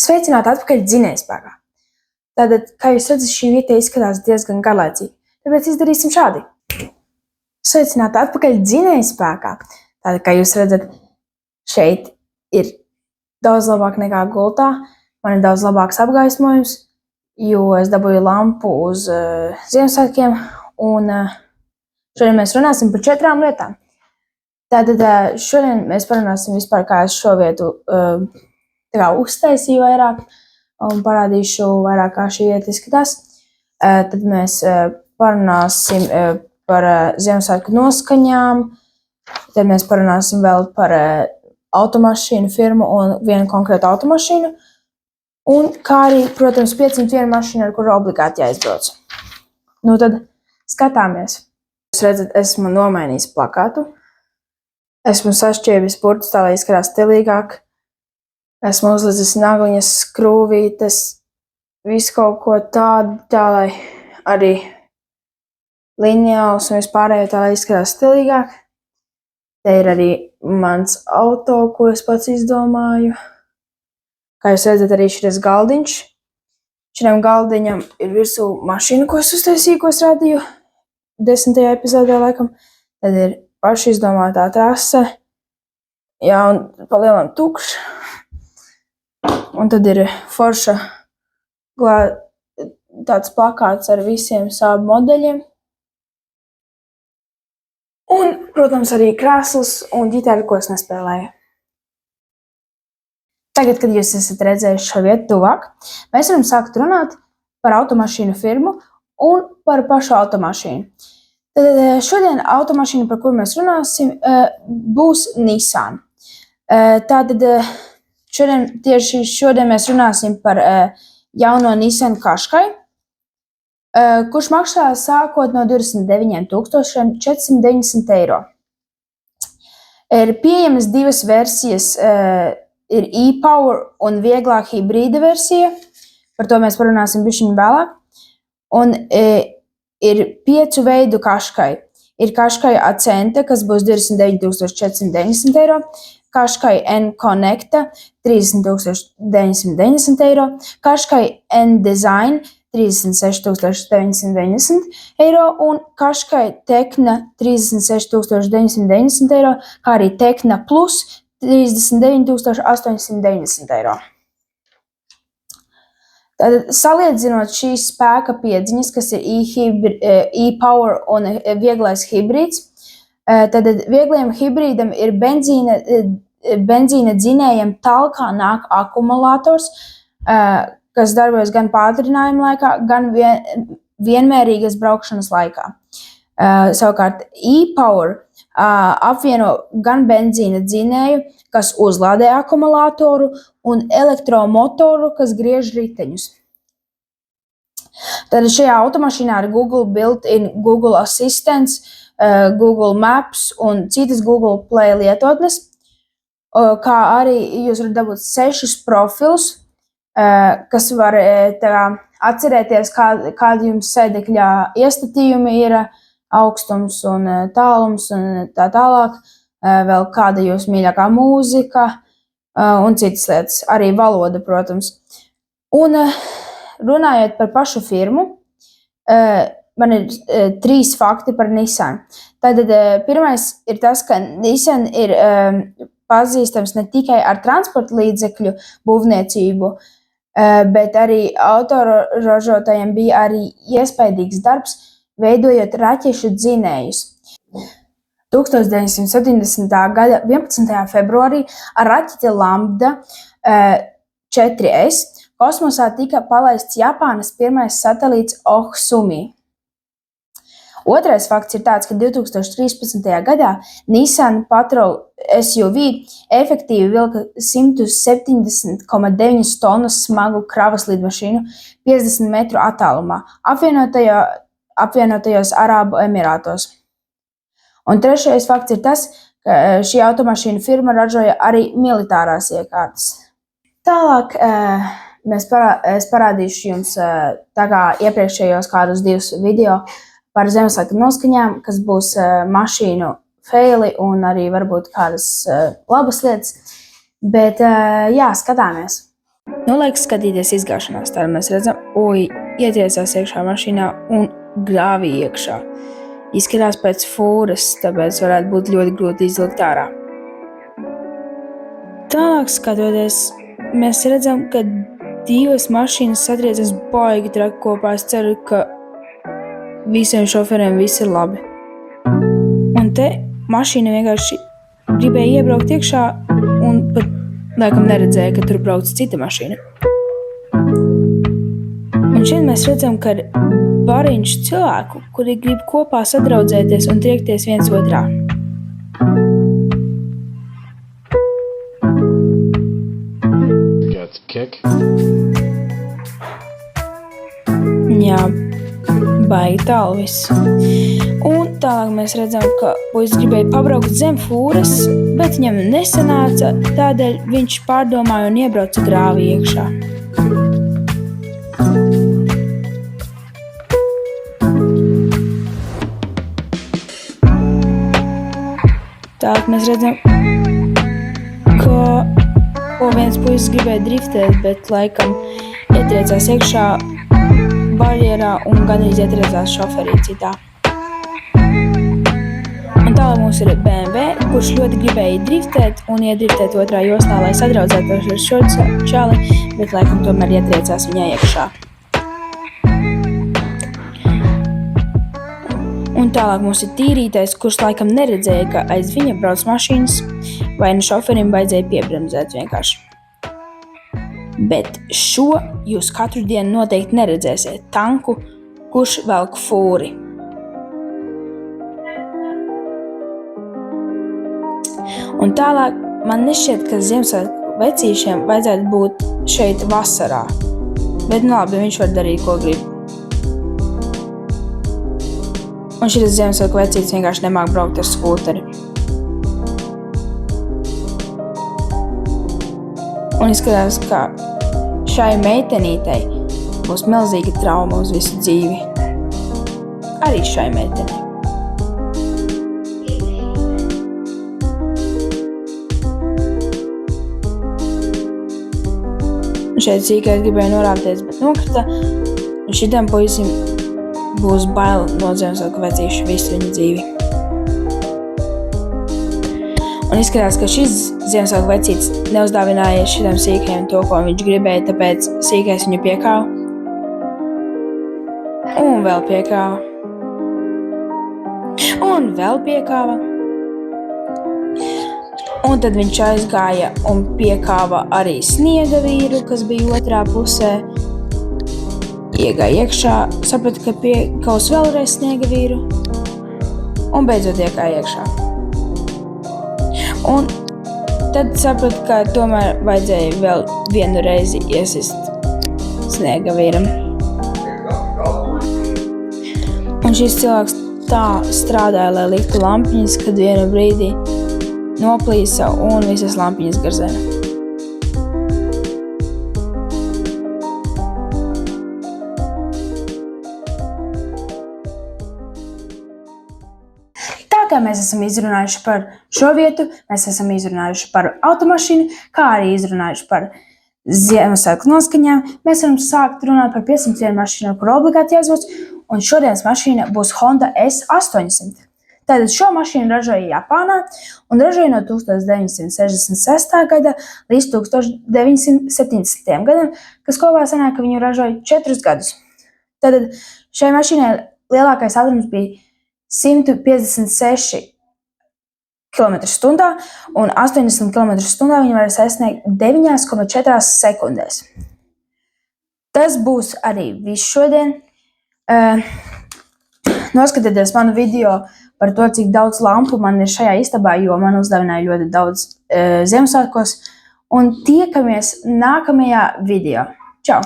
Sveicināti atpakaļ dzinējspēkā. Tātad, kā jūs redzat, šī vieta izskatās diezgan garlaicīgi. Tāpēc izdarīsim šādi. Sveicināti atpakaļ dzinējspēkā. Tātad, kā jūs redzat, šeit ir daudz labāk nekā gultā. Man ir daudz labāks apgaismojums, jo es dabūju lampu uz Ziemassvētkiem. Un šodien mēs runāsim par 4 lietām. Tātad šodien mēs parunāsim vispār, kā es šo vietu uztaisīju vairāk un parādīšu vairāk, kā šī vieta izskatās. Tad mēs parunāsim par Ziemassvētku noskaņām, tad mēs parunāsim vēl par automašīnu firmu un vienu konkrētu automašīnu, un kā arī, protams, 501 mašīnu, ar kuru obligāti jāizbrauc. Nu tad skatāmies. Jūs redzat, esmu nomainījis plakātu, esmu sašķiebis burtus tā, lai izskatās stilīgāk. Esmu uzlicis nagliņas, skrūvītes, visu kaut ko tādu, tā lai arī lineāls un vispārējo tā, lai izskatās stilīgāk. Te ir arī mans auto, ko es pats izdomāju. Kā jūs redzat, arī šis galdiņš. Šim galdiņam ir virsū mašīna, ko es uztaisīju, ko es rādīju 10. epizodē laikam. Tad ir paši izdomātā trase. Jā, un palielam tukšs. Un tad ir forša tāds plakāts ar visiem Saab modeļiem. Un, protams, arī krēsls un ģitāra, ko es nespēlēju. Tagad, kad jūs esat redzējuši šo vietu tuvāk, mēs varam sākt runāt par automašīnu firmu un par pašu automašīnu. Tad šodien automašīna, par kuru mēs runāsim, būs Nissan. Tātad tieši šodien mēs runāsim par jauno Nissan Qashqai, kurš maksā sākot no 29 490 eiro. Ir pieejamas 2 versijas, ir e-Power un vieglā hibrīda versija, par to mēs parunāsim bišķiņ vēlāk. Un ir 5 veidu Qashqai. Ir Qashqai Accente, kas būs 29 490 eiro. Qashqai N-Connecta 30 990 eiro, Qashqai N-Design 36 990 eiro un Qashqai Tekna 36 990 eiro, kā arī Tekna Plus 39 890 eiro. Tad, salīdzinot šīs spēka piedziņas, kas ir e-Power un vieglais hibrīds, tad vieglajam hibrīdam ir benzīna dzinējam talkā nāk akumulators, kas darbojas gan pātrinājuma laikā, gan vienmērīgas braukšanas laikā. Savukārt e-Power apvieno gan benzīna dzinēju, kas uzlādē akumulatoru, un elektromotoru, kas griež riteņus. Tad šajā automašīnā ir Google Built-in, Google Assistants, Google Maps un citas Google Play lietotnes, kā arī jūs varat dabūt 6 profilus, kas var atcerēties, kādi jums sēdekļā iestatījumi ir, augstums un tālums un tā tālāk, vēl kāda jūs mīļākā mūzika un citas lietas, arī valoda, protams. Un runājot par pašu firmu, man ir 3 fakti par Nissan. Tātad pirmais ir tas, ka Nissan ir pazīstams ne tikai ar transporta līdzekļu būvniecību, bet arī autoražotājiem bija arī iespaidīgs darbs, veidojot raķešu dzinējus. 1970. gada 11. februārī ar raķeti Lambda 4S kosmosā tika palaists Japānas pirmais satelīts Ohsumi. Otrais fakts ir tāds, ka 2013. gadā Nissan Patrol SUV efektīvi vilka 170,9 tonnas smagu kravas lidmašīnu 50 metru attālumā apvienotajos Arābu Emirātos. Un trešais fakts ir tas, ka šī automašīna firma ražoja arī militārās iekārtas. Tālāk es parādīšu jums tā kā iepriekšējos kādus 2 video par Ziemassvētku noskaņām, kas būs mašīnu feili un arī varbūt kādas labas lietas. Bet jā, skatāmies. Noliek skatīties izgāšanās, tā mēs redzam, ietiesās iekšā mašīnā un grāvī iekšā. Izskatās pēc fūras, tāpēc varētu būt ļoti grūti izlikt ārā. Tālāk skatoties, mēs redzam, ka divas mašīnas satriecas baigi traki kopā. Es ceru, ka visiem šoferiem viss ir labi. Un te mašīna vienkārši gribēja iebraukt iekšā un pat laikam neredzēja, ka tur brauc cita mašīna. Un šeit mēs redzam, ka ir bariņš cilvēku, kuri grib kopā sadraudzēties un triekties viens otrā. Kick. Jā, baigi tālu viss. Un tālāk mēs redzam, ka puisis gribēja pabraukt zem fūras, bet viņam nesanāca, tādēļ viņš pārdomāja un iebrauca grāvī iekšā. Tālāk mēs redzam, ka viens puisis gribēja driftēt, bet laikam ietriecās iekšā barjerā un gandrīz ietriecās šoferī citā. Un tālāk mums ir BMW, kurš ļoti gribēja driftēt un iedriftēt otrā joslā, lai sadraudzētos ar šo čali, bet laikam tomēr ietriecās viņai iekšā. Un tālāk mums ir tīrītais, kurš laikam neredzēja, ka aiz viņa brauc mašīnas, vai nu šoferim vajadzēja piebremzēt vienkārši. Bet šo jūs katru dienu noteikti neredzēsiet tanku, kurš velk fūri. Un tālāk man nešķiet, ka Ziemassvētku vecīšiem vajadzētu būt šeit vasarā. Bet labi, viņš var darīt, ko grib. Un šis Ziemassvētku vecītis vienkārši nemāk braukt ar skūteri. Un izskatās, ka šai meitenītei būs milzīga trauma uz visu dzīvi. Arī šai meitenei. Un šeit sīkais gribēja norādīties, bet nokrita. Un šitam puisim būs bail no Ziemassvētku vecīša visu viņa dzīvi. Un izskatās, ka šis Ziemassvētku vecītis neuzdāvināja šitam sīkajam to, ko viņš gribēja, tāpēc sīkais viņu piekāva. Un vēl piekāva. Un vēl piekāva. Un tad viņš aizgāja un piekāva arī sniega vīru, kas bija otrā pusē. Iegāja iekšā, saprata, ka piekaus vēlreiz sniega vīru. Un beidzot iegāja iekšā. Un tad sapratu, ka tomēr vajadzēja vēl vienu reizi iesist sniega vīram. Un šis cilvēks tā strādāja, lai liktu lampiņas, kad vienu brīdī noplīsa un visas lampiņas garzēja. Kā mēs esam izrunājuši par šo vietu, mēs esam izrunājuši par automašīnu, kā arī izrunājuši par Ziemassvētku noskaņām. Mēs varam sākt runāt par 501 mašīnu, kur obligāti jāizbrauc, un šodienas mašīna būs Honda S800. Tātad šo mašīnu ražoja Japānā un ražoja no 1966. gada līdz 1970. gadam, kas kopā sanāk, ka viņu ražoja 4 gadus. Tātad šai mašīnai lielākais ātrums bija 156 km/h un 80 km/h viņa var sasniegt 9,4 sekundēs. Tas būs arī viss šodien. Noskatieties manu video par to, cik daudz lampu man ir šajā istabā, jo man uzdāvināja ļoti daudz Ziemassvētkos. Un tiekamies nākamajā video. Čau!